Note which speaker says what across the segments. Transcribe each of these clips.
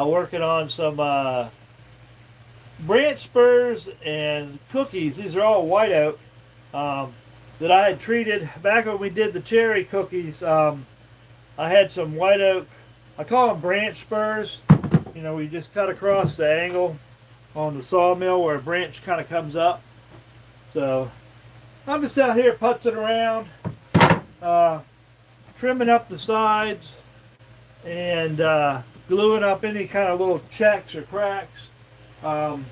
Speaker 1: working on some branch spurs and cookies. These are all white oak um, that I had treated back when we did the cherry cookies. I had some white oak. I call them branch spurs. You know, we just cut across the angle on the sawmill where a branch kind of comes up. So I'm just out here putzing around, uh, trimming up the sides and gluing up any kind of little checks or cracks. Um,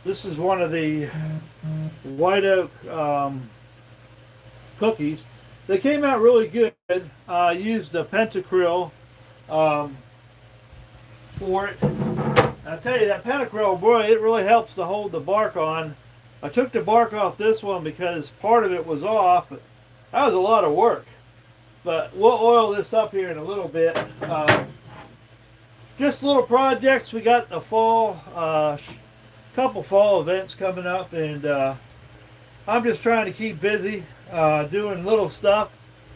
Speaker 1: this is one of the white oak cookies. They came out really good. I used a pentacryl um, for it. I tell you, that pentacryl, boy, it really helps to hold the bark on. I took the bark off this one because part of it was off, but that was a lot of work. But we'll oil this up here in a little bit. Just little projects. We got the fall, couple fall events coming up, and I'm just trying to keep busy doing little stuff.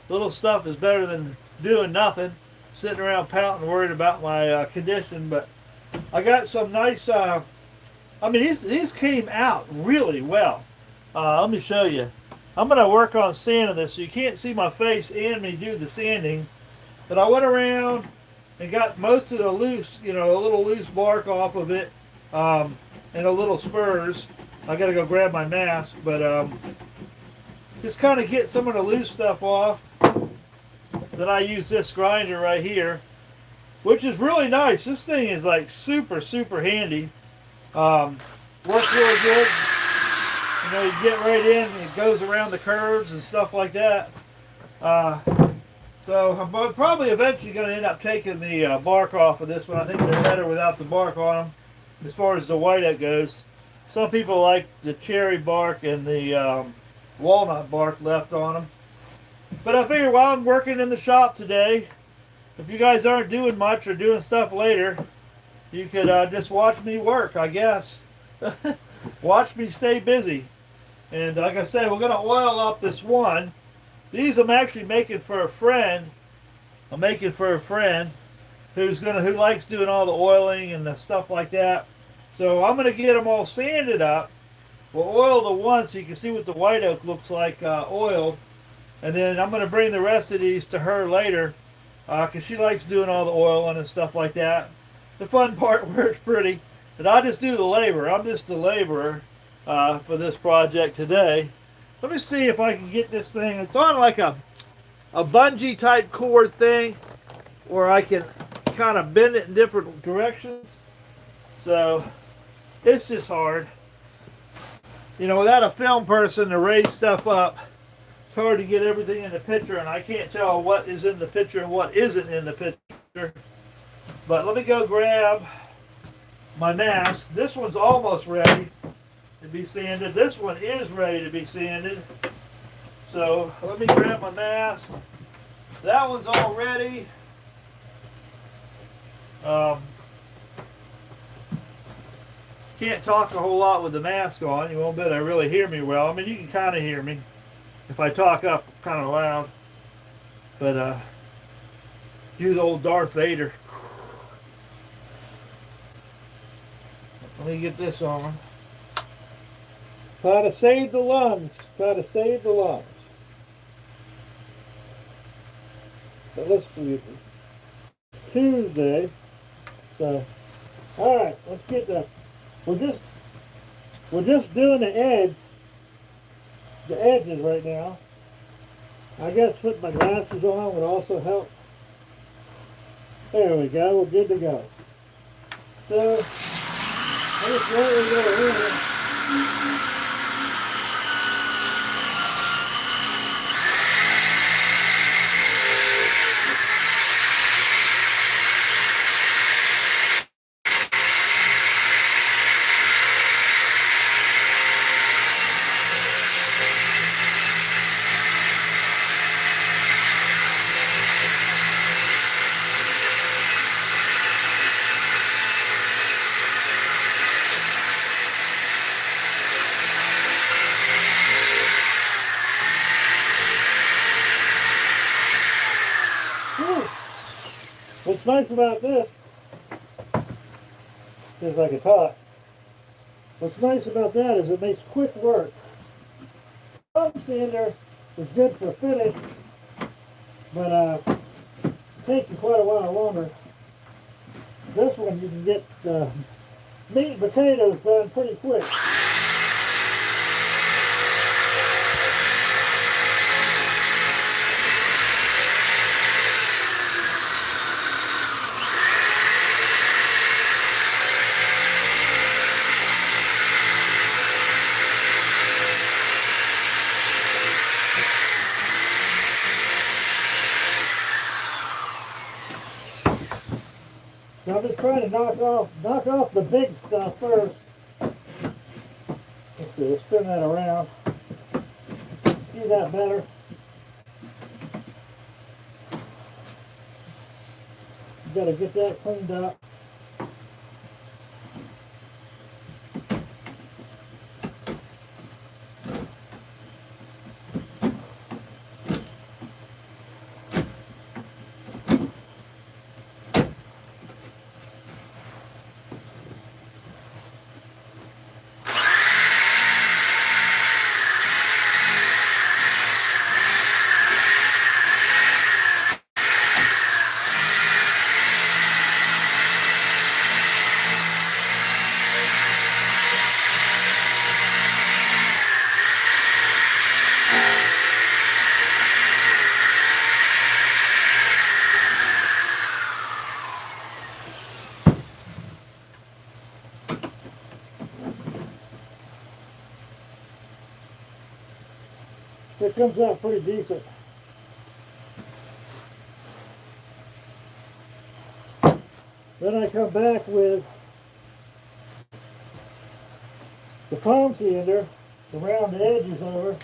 Speaker 1: Little stuff is better than doing nothing, sitting around pouting, worried about my condition. But I got some nice. I mean, these came out really well. Let me show you. I'm going to work on sanding this, so you can't see my face and me do the sanding. But I went around and got most of the loose, you know, a little loose bark off of it, and a little spurs. I got to go grab my mask, but just kind of get some of the loose stuff off. Then I use this grinder right here, which is really nice. This thing is like super, super handy. Works really good. You know, you get right in, it goes around the curves and stuff like that. So I'm probably eventually going to end up taking the bark off of this one. I think they're better without the bark on them as far as the white oak goes. Some people like the cherry bark and the walnut bark left on them. But I figure while I'm working in the shop today, if you guys aren't doing much or doing stuff later, you could just watch me work, I guess. Watch me stay busy. And like I said, we're going to oil up this one. These I'm actually making for a friend. I'm making for a friend who likes doing all the oiling and the stuff like that. So I'm going to get them all sanded up. We'll oil the one so you can see what the white oak looks like oiled. And then I'm going to bring the rest of these to her later because she likes doing all the oiling and stuff like that. The fun part where it's pretty. But I just do the labor. I'm just the laborer for this project today. Let me see if I can get this thing. It's on like a bungee type cord thing where I can kind of bend it in different directions. So it's just hard. You know, without a film person to raise stuff up, it's hard to get everything in the picture, and I can't tell what is in the picture and what isn't in the picture. But let me go grab my mask. This one's almost ready to be sanded. This one is ready to be sanded. So let me grab my mask. That one's all ready. Can't talk a whole lot with the mask on. You won't be able to really hear me well. I mean, you can kind of hear me if I talk up kind of loud. But do the old Darth Vader. Let me get this on. Try to save the lungs. Try to save the lungs. But let's see. It's Tuesday. So, alright, let's get that. We're just doing the edges right now. I guess putting my glasses on would also help. There we go, we're good to go. So, I just lightly go in. What's nice about this, See if I can talk. What's nice about that is it makes quick work. Thumb sander is good for finish, but takes you quite a while longer. This one you can get meat and potatoes done pretty quick. So I'm just trying to knock off the big stuff first. Let's see, let's spin that around. See that better? You gotta get that cleaned up. It comes out pretty decent. Then I come back with the palm sander to round the edges over.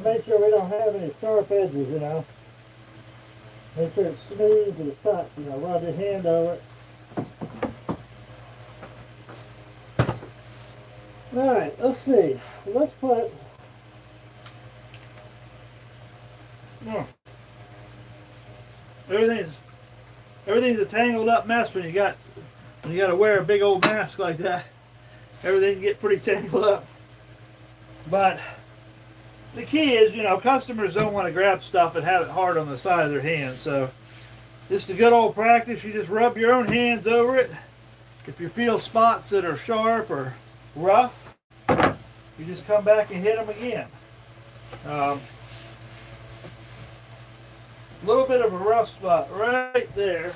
Speaker 1: Make sure we don't have any sharp edges, you know. Make sure it's smooth to the top, you know, rub your hand over it. Alright, let's see. Let's put everything's a tangled up mess when you got to wear a big old mask like that. Everything can get pretty tangled up. But the key is, you know, customers don't want to grab stuff and have it hard on the side of their hand. So this is a good old practice. You just rub your own hands over it. If you feel spots that are sharp or rough, you just come back and hit them again. A little bit of a rough spot right there.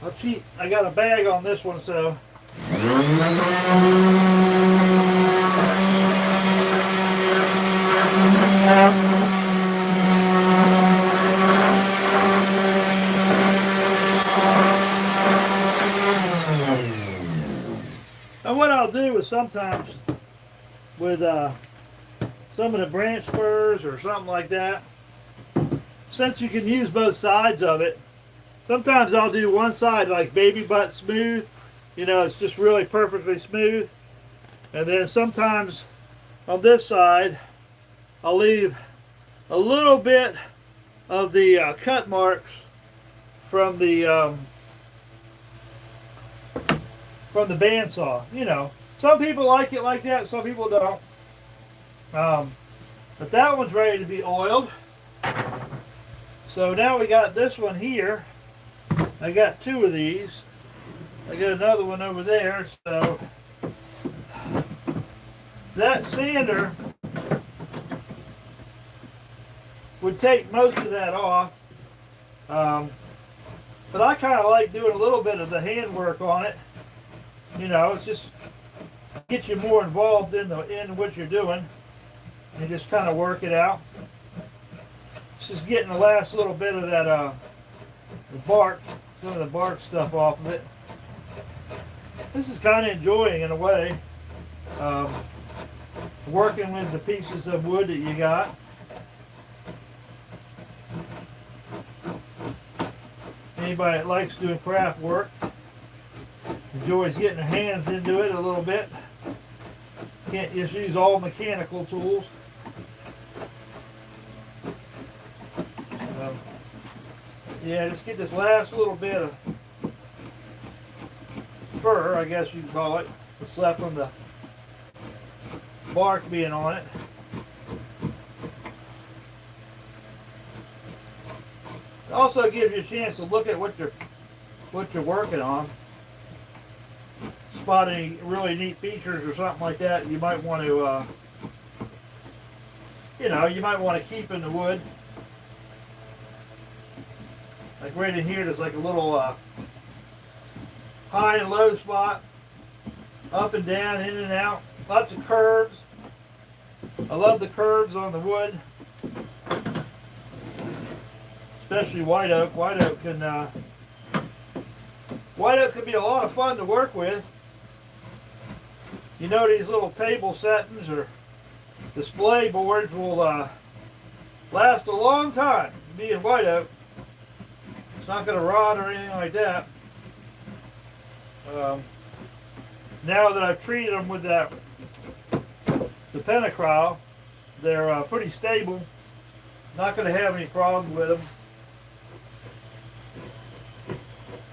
Speaker 1: I'll cheat. I got a bag on this one, so sometimes with some of the branch spurs or something like that. Since you can use both sides of it, sometimes I'll do one side like baby butt smooth. You know, it's just really perfectly smooth. And then sometimes on this side, I'll leave a little bit of the cut marks from the bandsaw. You know, some people like it like that, some people don't. But that one's ready to be oiled. So now we got this one here. I got two of these. I got another one over there. So that sander would take most of that off. But I kind of like doing a little bit of the handwork on it. You know, it's just get you more involved in what you're doing and just kind of work it out. It's just getting the last little bit of that the bark, some of the bark stuff off of it. This is kind of enjoying in a way, working with the pieces of wood that you got. Anybody that likes doing craft work enjoys getting their hands into it a little bit. Can't just use all mechanical tools. Yeah, just get this last little bit of fur, I guess you can call it, that's left from the bark being on it. It also gives you a chance to look at what you're working on. Spot any really neat features or something like that you might want to you might want to keep in the wood. Like right in here, there's like a little high and low spot, up and down, in and out, lots of curves. I love the curves on the wood, especially white oak. White oak can be a lot of fun to work with. You know, these little table settings or display boards will last a long time. Being white oak, it's not going to rot or anything like that. Now that I've treated them with the penacryl, they're pretty stable. Not going to have any problems with them.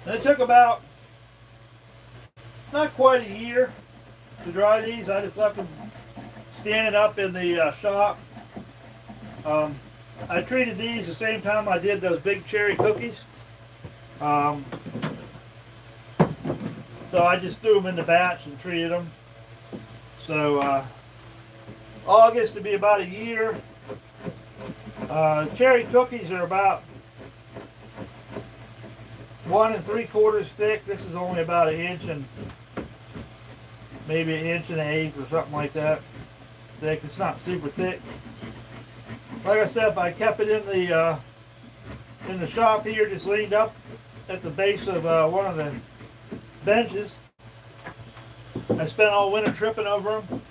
Speaker 1: And it took about not quite a year to dry these. I just left them standing up in the shop. I treated these the same time I did those big cherry cookies. So I just threw them in the batch and treated them. So August to be about a year. Cherry cookies are about 1 3/4 thick. This is only about 1 inch and maybe 1 1/8 or something like that thick. It's not super thick. Like I said, I kept it in the shop here, just leaned up at the base of one of the benches. I spent all winter tripping over them.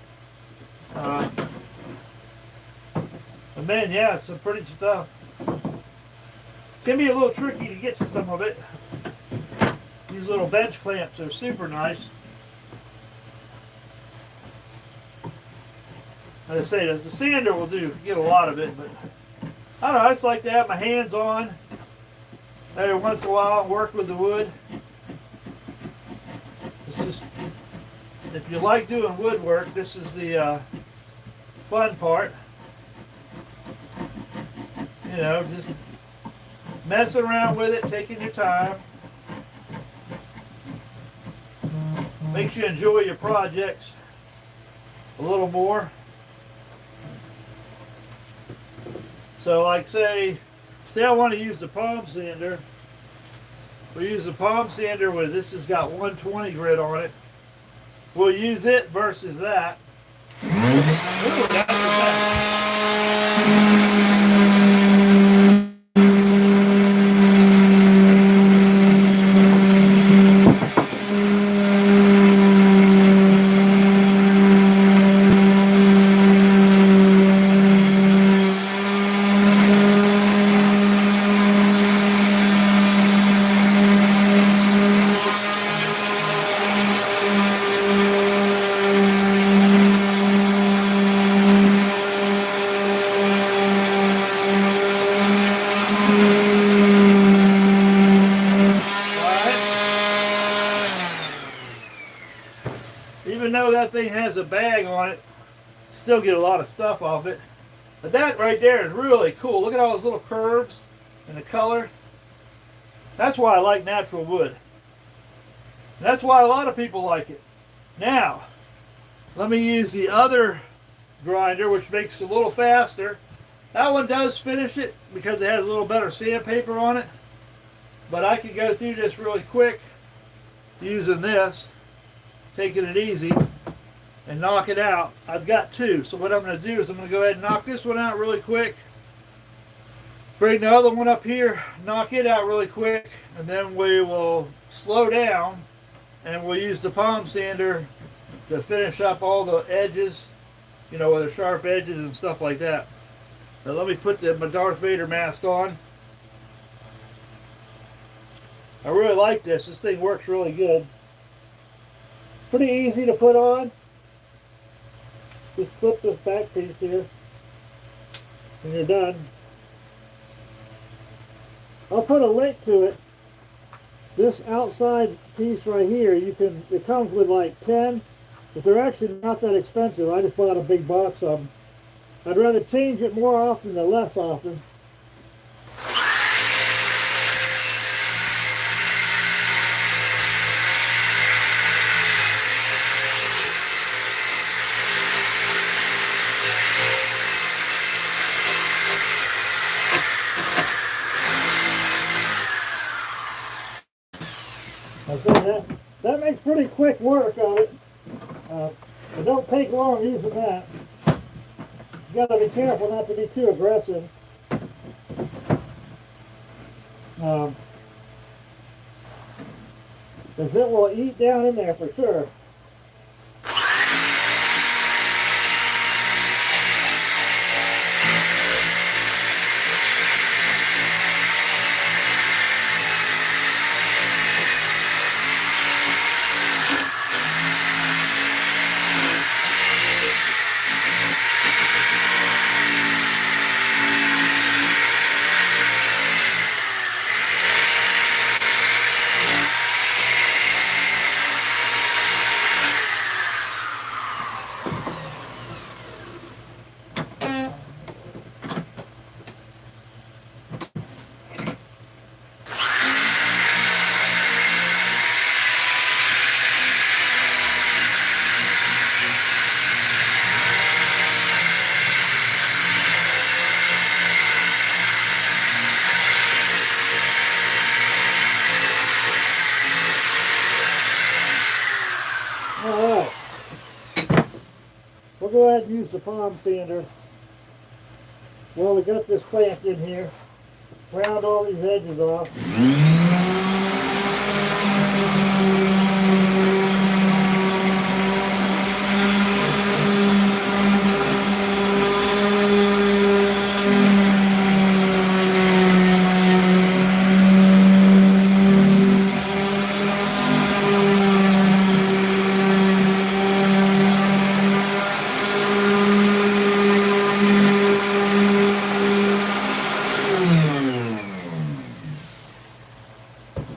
Speaker 1: And man, yeah, it's some pretty stuff. Can be a little tricky to get to some of it. These little bench clamps are super nice. As I say, the sander will do get a lot of it, but I don't know, I just like to have my hands on every once in a while and work with the wood. It's just, if you like doing woodwork, this is the fun part. You know, just messing around with it, taking your time. Makes you enjoy your projects a little more. So like say I want to use the palm sander. We use the palm sander with, this has got 120 grit on it. We'll use it versus that. Ooh, that's the best. Still get a lot of stuff off it. But that right there is really cool. Look at all those little curves and the color. That's why I like natural wood. And that's why a lot of people like it. Now, let me use the other grinder, which makes it a little faster. That one does finish it because it has a little better sandpaper on it. But I can go through this really quick using this, taking it easy, and knock it out. I've got two, so what I'm going to do is I'm going to go ahead and knock this one out really quick. Bring the other one up here, knock it out really quick, and then we will slow down and we'll use the palm sander to finish up all the edges, you know, with the sharp edges and stuff like that. Now let me put my Darth Vader mask on. I really like this. This thing works really good. Pretty easy to put on. Just flip this back piece here and you're done. I'll put a link to it. This outside piece right here, it comes with like 10, but they're actually not that expensive. I just bought a big box of them. I'd rather change it more often than less often. So that makes pretty quick work of it. It don't take long using that. You got to be careful not to be too aggressive. Because it will eat down in there for sure. Alright, we'll go ahead and use the palm sander. Well, we got this clamped in here. Round all these edges off.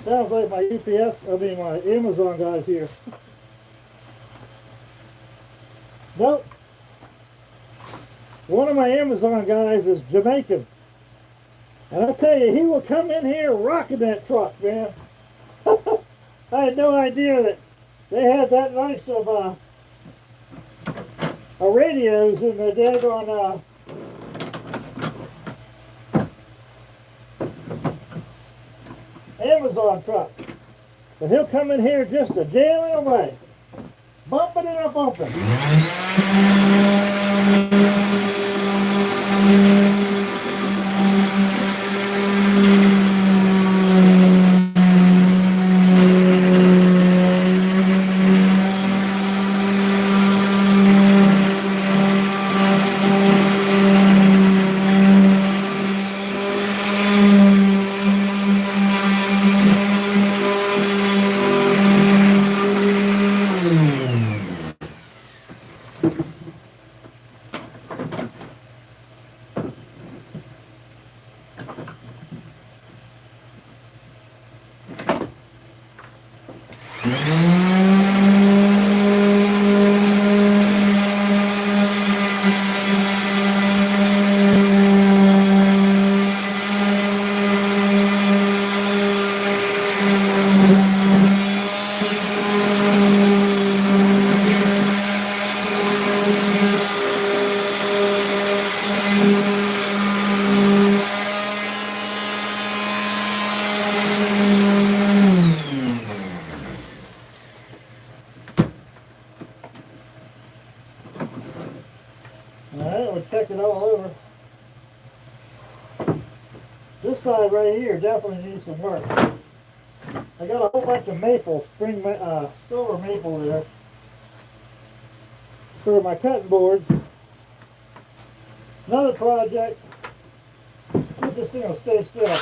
Speaker 1: Sounds like my my Amazon guys here. Nope. One of my Amazon guys is Jamaican. And I'll tell you, he will come in here rocking that truck, man. I had no idea that they had that nice of radios in the daggone Amazon truck. But he'll come in here just a jamming away. Bumping and a bumping. didn't want to check it all over. This side right here definitely needs some work. I got a whole bunch of maple, silver maple there for my cutting boards. Another project. See if this thing will stay still.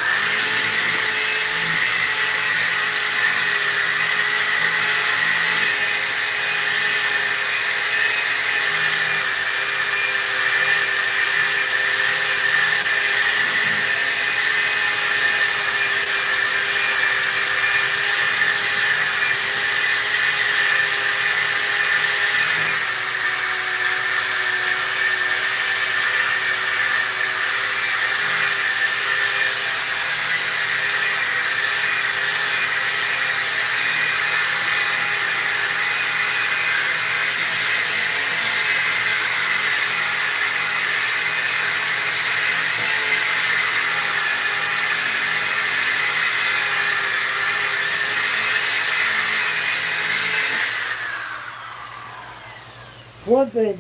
Speaker 1: One thing,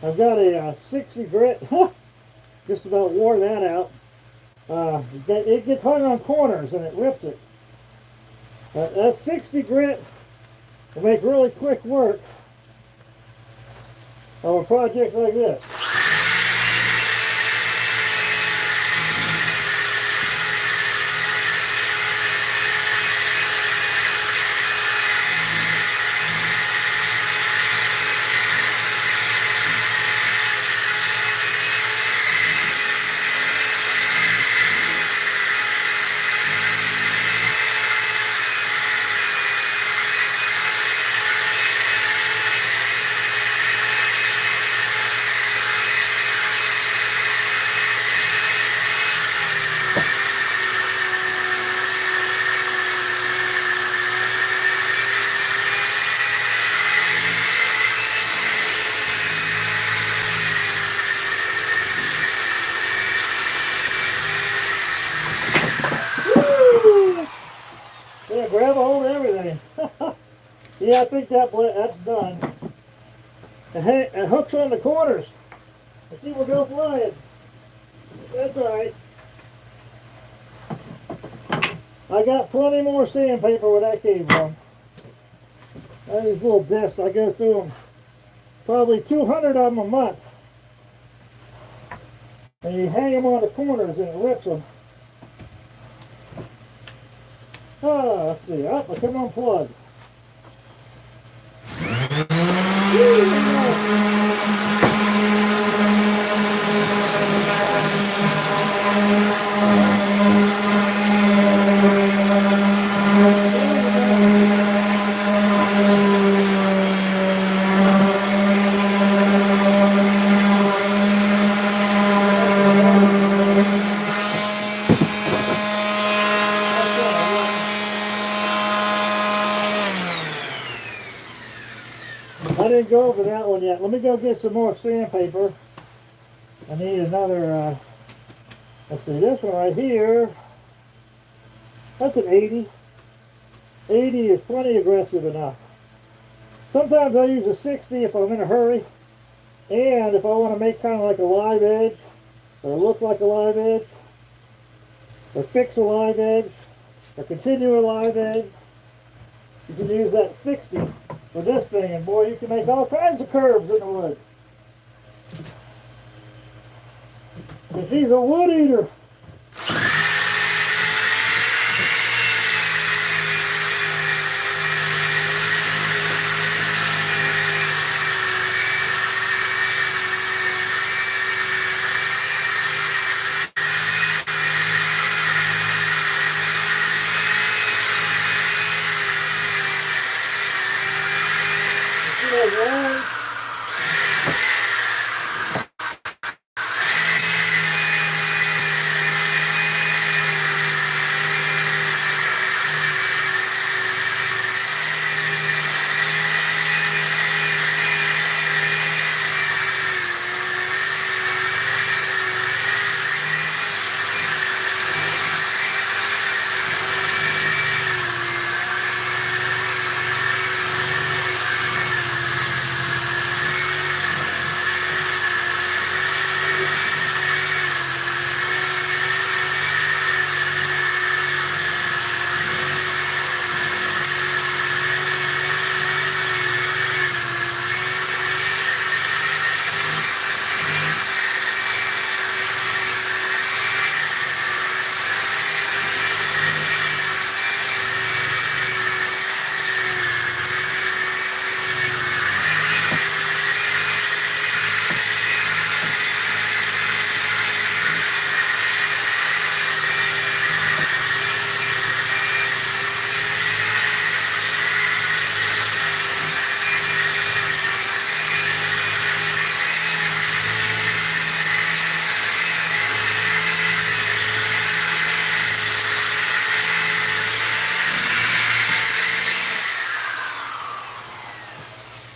Speaker 1: I've got a 60 grit, just about wore that out. It gets hung on corners and it rips it. That 60 grit will make really quick work of a project like this. Yeah, grab a hold of everything. Yeah, I think that's done. And hooks on the corners. I see we'll go flying. That's alright. I got plenty more sandpaper where that came from. These little discs, I go through them. Probably 200 of them a month. And you hang them on the corners and it rips them. Let's see. I come unplug. I didn't go over that one yet. Let me go get some more sandpaper. I need another, let's see, this one right here. That's an 80. 80 is plenty aggressive enough. Sometimes I use a 60 if I'm in a hurry. And if I want to make kind of like a live edge, or look like a live edge, or fix a live edge, or continue a live edge, you can use that 60 for this thing, and boy, you can make all kinds of curves in the wood. And she's a wood eater.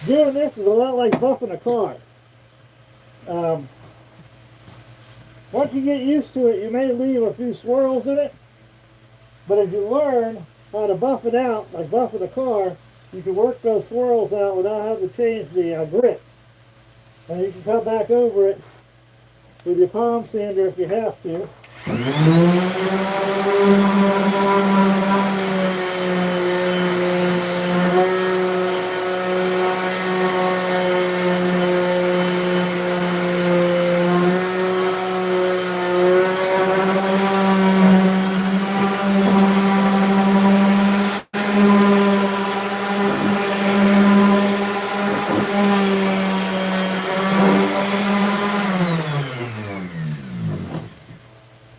Speaker 1: Doing this is a lot like buffing a car. Once you get used to it, you may leave a few swirls in it, but if you learn how to buff it out, like buffing a car, you can work those swirls out without having to change the grip. And you can come back over it with your palm sander if you have to.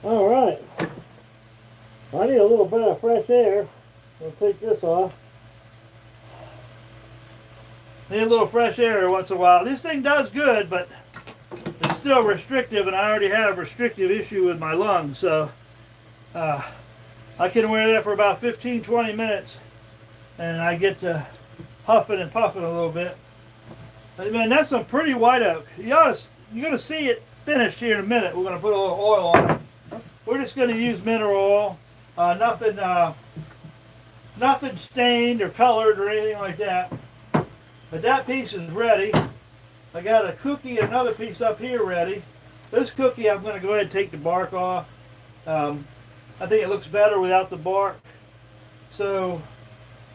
Speaker 1: Alright, I need a little bit of fresh air. I'll take this off. Need a little fresh air once in a while. This thing does good, but it's still restrictive, and I already have a restrictive issue with my lungs, so I can wear that for about 15-20 minutes, and I get to huffing and puffing a little bit. But man, that's some pretty white oak. You're gonna see it finished here in a minute. We're gonna put a little oil on it. We're just going to use mineral oil, nothing stained or colored or anything like that. But that piece is ready. I got a cookie, another piece up here ready. This cookie, I'm going to go ahead and take the bark off. I think it looks better without the bark. So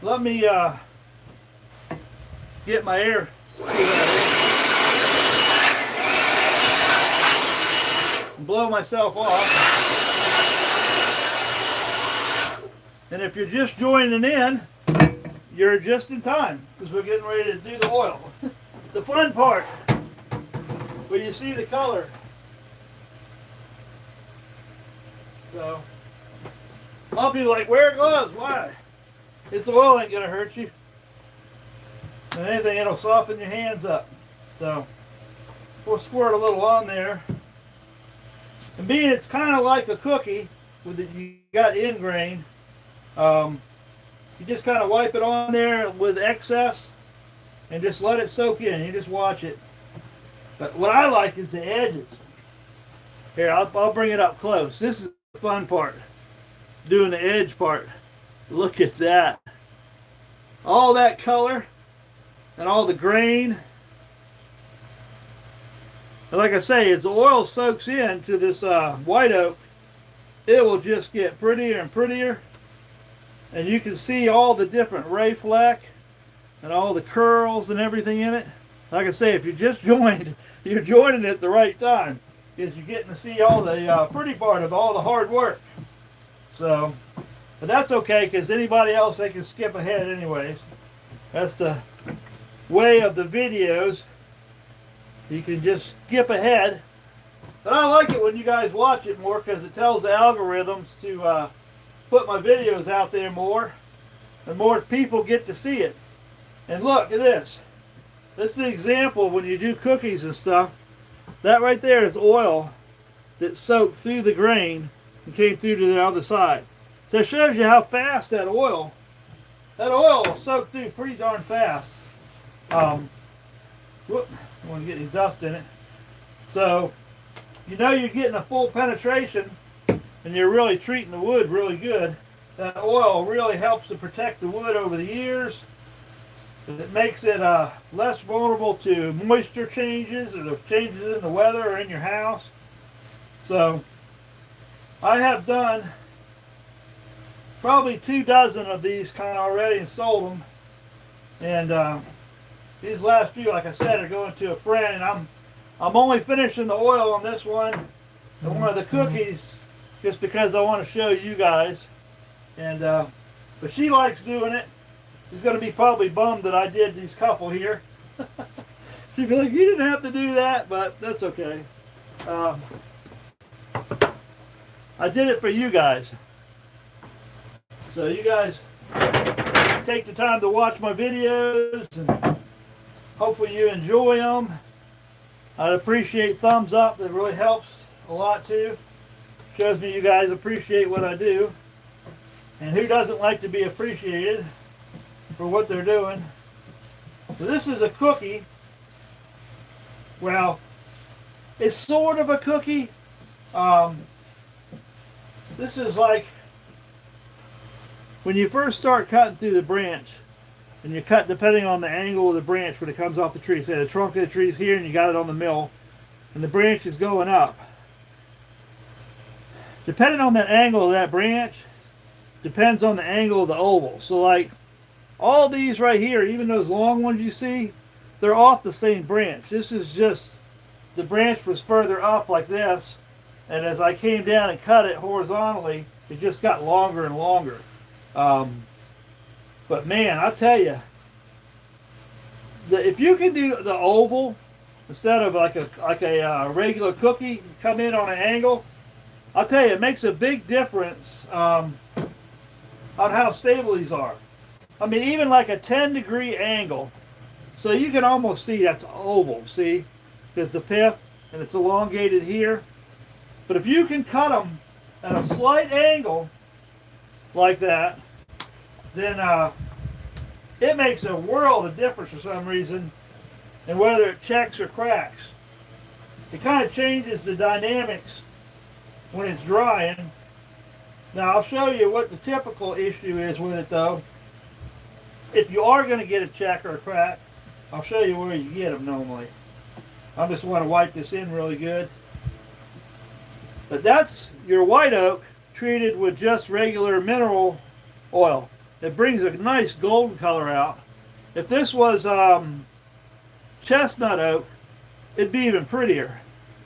Speaker 1: let me get my air. Blow myself off. And if you're just joining in, you're just in time, because we're getting ready to do the oil. The fun part, where you see the color. So, a lot of people are like, wear gloves, why? This oil ain't gonna hurt you. If anything, it'll soften your hands up. So, we'll squirt a little on there. And being it's kind of like a cookie, with it, you got end grain, you just kind of wipe it on there with excess and just let it soak in. You just watch it. But what I like is the edges. Here, I'll bring it up close. This is the fun part, doing the edge part. Look at that. All that color and all the grain. And like I say, as the oil soaks into this white oak, it will just get prettier and prettier. And you can see all the different ray fleck and all the curls and everything in it. Like I say, if you just joined, you're joining at the right time, because you're getting to see all the pretty part of all the hard work. So, but that's okay, because anybody else, they can skip ahead anyways. That's the way of the videos. You can just skip ahead. But I like it when you guys watch it more, because it tells the algorithms to put my videos out there more, and more people get to see it. And look at this. This is an example when you do cookies and stuff. That right there is oil that soaked through the grain and came through to the other side. So it shows you how fast that oil will soak through pretty darn fast. Whoop, I don't want to get any dust in it. So you know you're getting a full penetration, and you're really treating the wood really good. That oil really helps to protect the wood over the years. It makes it less vulnerable to moisture changes or the changes in the weather or in your house. So I have done probably 24 of these kind of already and sold them. And these last few, like I said, are going to a friend, and I'm only finishing the oil on this one and one of the cookies, just because I want to show you guys. And but she likes doing it. She's going to be probably bummed that I did these couple here. She'd be like, you didn't have to do that, but that's okay. I did it for you guys. So you guys take the time to watch my videos, and hopefully you enjoy them. I'd appreciate thumbs up. It really helps a lot too. Shows me you guys appreciate what I do. And who doesn't like to be appreciated for what they're doing? So this is a cookie. Well, it's sort of a cookie. This is like when you first start cutting through the branch, and you cut depending on the angle of the branch when it comes off the tree. Say the trunk of the tree is here and you got it on the mill, and the branch is going up. Depending on that angle of that branch, depends on the angle of the oval. So like all these right here, even those long ones you see, they're off the same branch. This is just, the branch was further up like this, and as I came down and cut it horizontally, it just got longer and longer. But man, I'll tell you, if you can do the oval instead of like a regular cookie, come in on an angle, I'll tell you, it makes a big difference on how stable these are. I mean, even like a 10-degree angle, so you can almost see that's oval, see? There's the pith, and it's elongated here. But if you can cut them at a slight angle like that, then it makes a world of difference for some reason, and whether it checks or cracks. It kind of changes the dynamics when it's drying. Now I'll show you what the typical issue is with it though. If you are going to get a check or a crack, I'll show you where you get them normally. I just want to wipe this in really good. But that's your white oak treated with just regular mineral oil. It brings a nice golden color out. If this was chestnut oak, it'd be even prettier.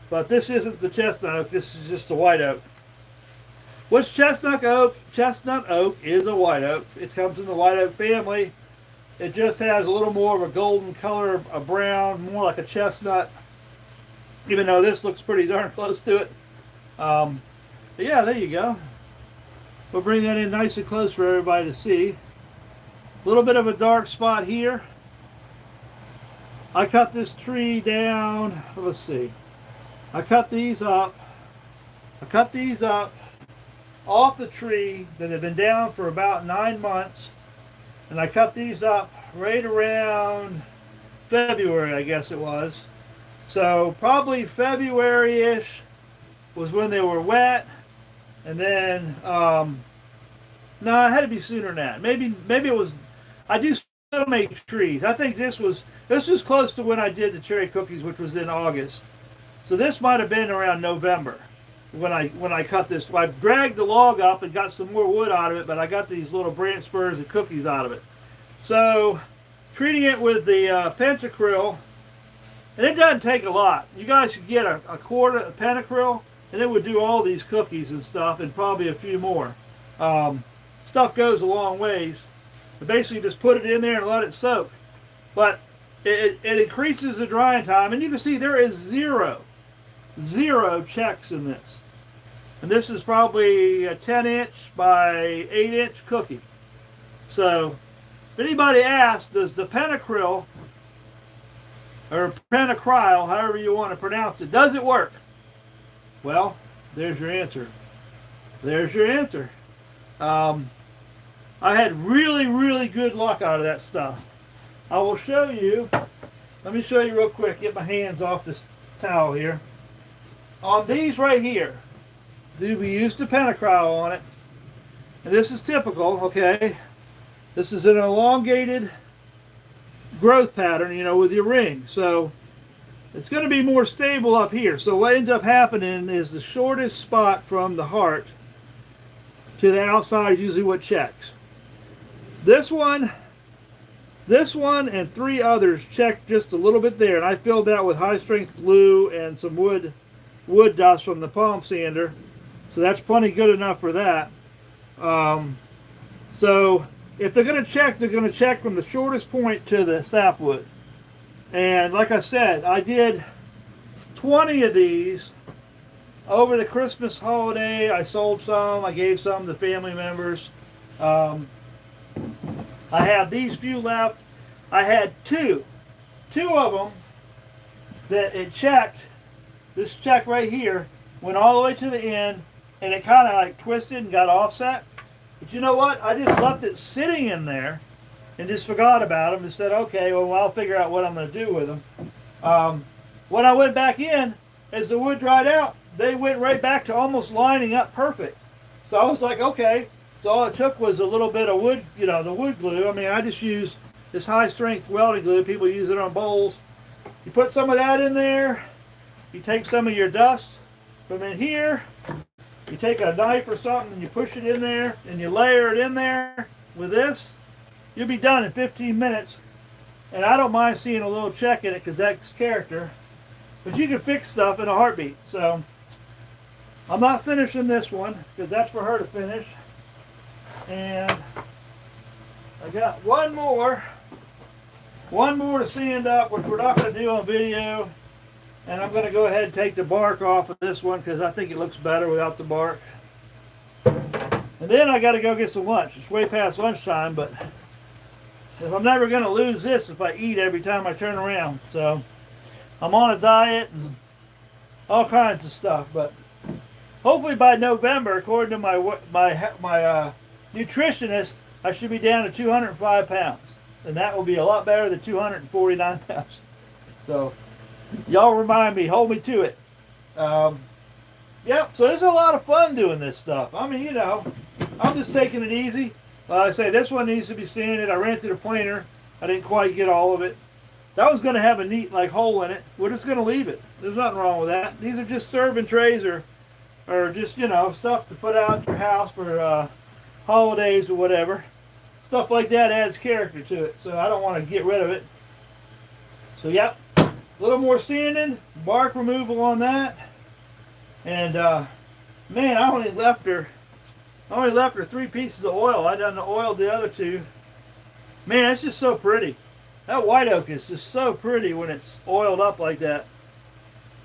Speaker 1: But this isn't the chestnut oak, this is just the white oak. What's chestnut oak? Chestnut oak is a white oak. It comes in the white oak family. It just has a little more of a golden color, a brown, more like a chestnut. Even though this looks pretty darn close to it. But yeah, there you go. We'll bring that in nice and close for everybody to see. A little bit of a dark spot here. I cut this tree down, let's see. I cut these up off the tree that had been down for about 9 months. And I cut these up right around February, I guess it was. So probably February-ish was when they were wet. And then, no, it had to be sooner than that. Maybe it was, I do still make trees. I think this was close to when I did the cherry cookies, which was in August. So this might have been around November when I cut this. I dragged the log up and got some more wood out of it, but I got these little branch spurs and cookies out of it. So treating it with the pentacryl, and it doesn't take a lot. You guys could get a quart of pentacryl, and it would do all these cookies and stuff, and probably a few more. Stuff goes a long ways. But basically just put it in there and let it soak. But it increases the drying time, and you can see there is zero checks in this. And this is probably a 10-inch by 8-inch cookie. So if anybody asks, does the pentacryl, or pentacryl, however you want to pronounce it, does it work? Well, there's your answer. There's your answer. I had really good luck out of that stuff. I will show you. Let me show you real quick. Get my hands off this towel here. On these right here, we used the pentacryl on it. And this is typical, okay? This is an elongated growth pattern, you know, with your ring. So it's going to be more stable up here. So what ends up happening is the shortest spot from the heart to the outside is usually what checks. This one and 3 others checked just a little bit there, and I filled that with high strength glue and some wood dust from the palm sander. So that's plenty good enough for that. So if they're going to check from the shortest point to the sapwood. And like I said, I did 20 of these over the Christmas holiday. I sold some. I gave some to family members. I have these few left. I had two of them that it checked. This check right here went all the way to the end, and it kind of like twisted and got offset. But you know what? I just left it sitting in there and just forgot about them and said, okay, well, I'll figure out what I'm going to do with them. When I went back in, as the wood dried out, they went right back to almost lining up perfect. So I was like, okay. So all it took was a little bit of wood, you know, the wood glue. I mean, I just used this high strength welding glue. People use it on bowls. You put some of that in there. You take some of your dust from in here. You take a knife or something and you push it in there and you layer it in there with this. You'll be done in 15 minutes. And I don't mind seeing a little check in it because that's character. But you can fix stuff in a heartbeat. So I'm not finishing this one because that's for her to finish. And I got one more to sand up, which we're not going to do on video. And I'm going to go ahead and take the bark off of this one because I think it looks better without the bark. And then I got to go get some lunch. It's way past lunchtime, but if I'm never going to lose this if I eat every time I turn around. So I'm on a diet and all kinds of stuff. But hopefully by November, according to my nutritionist, I should be down to 205 pounds. And that will be a lot better than 249 pounds. So y'all remind me, hold me to it. Yep, so it's a lot of fun doing this stuff. I mean, you know, I'm just taking it easy. I say this one needs to be sanded. I ran through the planer. I didn't quite get all of it. That was going to have a neat like hole in it. We're just going to leave it. There's nothing wrong with that. These are just serving trays or just, you know, stuff to put out in your house for holidays or whatever. Stuff like that adds character to it. So I don't want to get rid of it. So, yep. A little more sanding, bark removal on that. And, man, I only left her 3 pieces of oil. I done oiled the other 2. Man, it's just so pretty. That white oak is just so pretty when it's oiled up like that.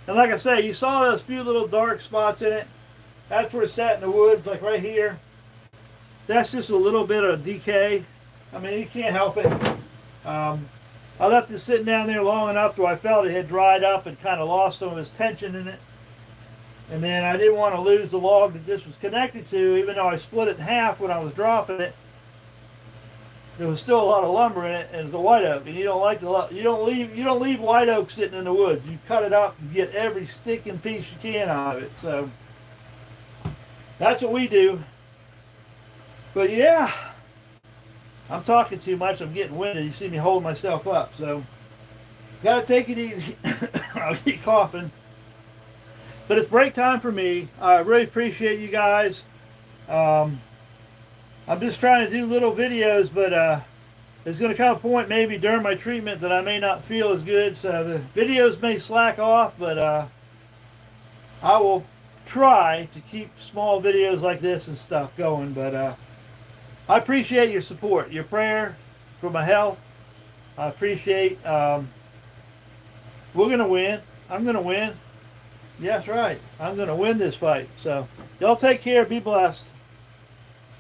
Speaker 1: And like I say, you saw those few little dark spots in it. That's where it's sat in the woods, like right here. That's just a little bit of decay. I mean, you can't help it. I left it sitting down there long enough till I felt it had dried up and kind of lost some of its tension in it. And then I didn't want to lose the log that this was connected to, even though I split it in half when I was dropping it. There was still a lot of lumber in it, and it's a white oak, and you don't leave white oak sitting in the woods. You cut it up and get every sticking piece you can out of it. So that's what we do. But yeah, I'm talking too much. I'm getting winded. You see me holding myself up, so gotta take it easy. I'll keep coughing. But it's break time for me. I really appreciate you guys. I'm just trying to do little videos, but there's going to come a point maybe during my treatment that I may not feel as good, so the videos may slack off, but I will try to keep small videos like this and stuff going. But I appreciate your support, your prayer for my health. I appreciate, we're going to win. I'm going to win. Yeah, that's right. I'm going to win this fight. So y'all take care. Be blessed.